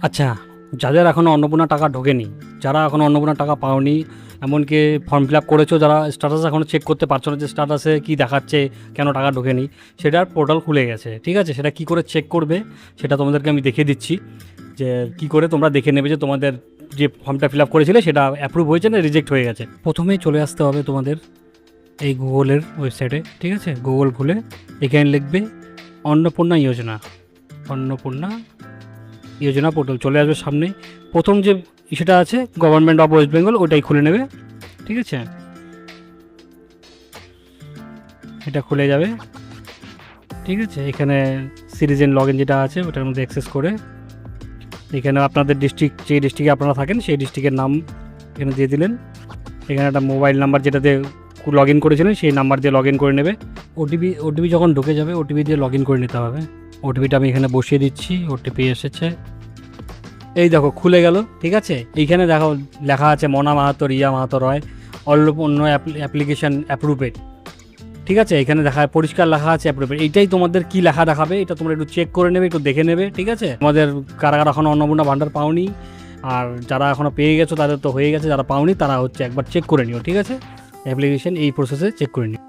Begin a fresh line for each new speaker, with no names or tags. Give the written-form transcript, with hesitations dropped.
আচ্ছা, যাদের এখনও অন্নপূর্ণা টাকা ঢোকেনি, যারা এখনও অন্নপূর্ণা টাকা পাওনি, এমনকি ফর্ম ফিল আপ করেছো, যারা স্ট্যাটাস এখনও চেক করতে পারছো না যে স্ট্যাটাসে কী দেখাচ্ছে, কেন টাকা ঢোকেনি, সেটার পোর্টাল খুলে গেছে। ঠিক আছে, সেটা কী করে চেক করবে সেটা তোমাদেরকে আমি দেখিয়ে দিচ্ছি, যে কী করে তোমরা দেখে নেবে যে তোমাদের যে ফর্মটা ফিল আপ করেছিলে সেটা অ্যাপ্রুভ হয়েছে না রিজেক্ট হয়ে গেছে। প্রথমেই চলে আসতে হবে তোমাদের এই গুগলের ওয়েবসাইটে। ঠিক আছে, গুগল খুলে এখানে লিখবে অন্নপূর্ণা যোজনা। অন্নপূর্ণা যোজনা পোর্টাল চলে আসবে সামনে। প্রথম যে ইস্যুটা আছে গভর্নমেন্ট অফ ওয়েস্ট বেঙ্গল, ওটাই খুলে নেবে। ঠিক আছে, এটা খুলে যাবে। ঠিক আছে, এখানে সিটিজেন লগ ইন যেটা আছে ওটার মধ্যে অ্যাক্সেস করে এখানে আপনাদের ডিস্ট্রিক্ট, যে ডিস্ট্রিক্টে আপনারা থাকেন সেই ডিস্ট্রিক্টের নাম এখানে দিয়ে দিলেন। এখানে একটা মোবাইল নাম্বার যেটাতে লগ ইন করেছিলেন সেই নাম্বার দিয়ে লগ ইন করে নেবে। ওটিপি যখন ঢুকে যাবে ওটিপি দিয়ে লগ ইন করে নিতে হবে। ওটিপিটা আমি এখানে বসিয়ে দিচ্ছি। ওটিপি এসেছে, এই দেখো খুলে গেল। ঠিক আছে, এইখানে দেখো লেখা আছে মনা মাহাতো, রিয়া মাহাতো রয়, অন্য অ্যাপ্লিকেশান অ্যাপ্রুভেড। ঠিক আছে, এখানে দেখা পরিষ্কার লেখা আছে অ্যাপ্রুভেড। এইটাই তোমাদের কি লেখা দেখাবে এটা তোমরা একটু চেক করে নেবে, একটু দেখে নেবে। ঠিক আছে, তোমাদের কারা কারা এখনও অন্নপূর্ণা ভাণ্ডার পাওনি, আর যারা এখনও পেয়ে গেছো তাদের তো হয়ে গেছে, যারা পাওনি তারা হচ্ছে একবার চেক করে নিও। ঠিক আছে, অ্যাপ্লিকেশান এই প্রসেসে চেক করে নিও।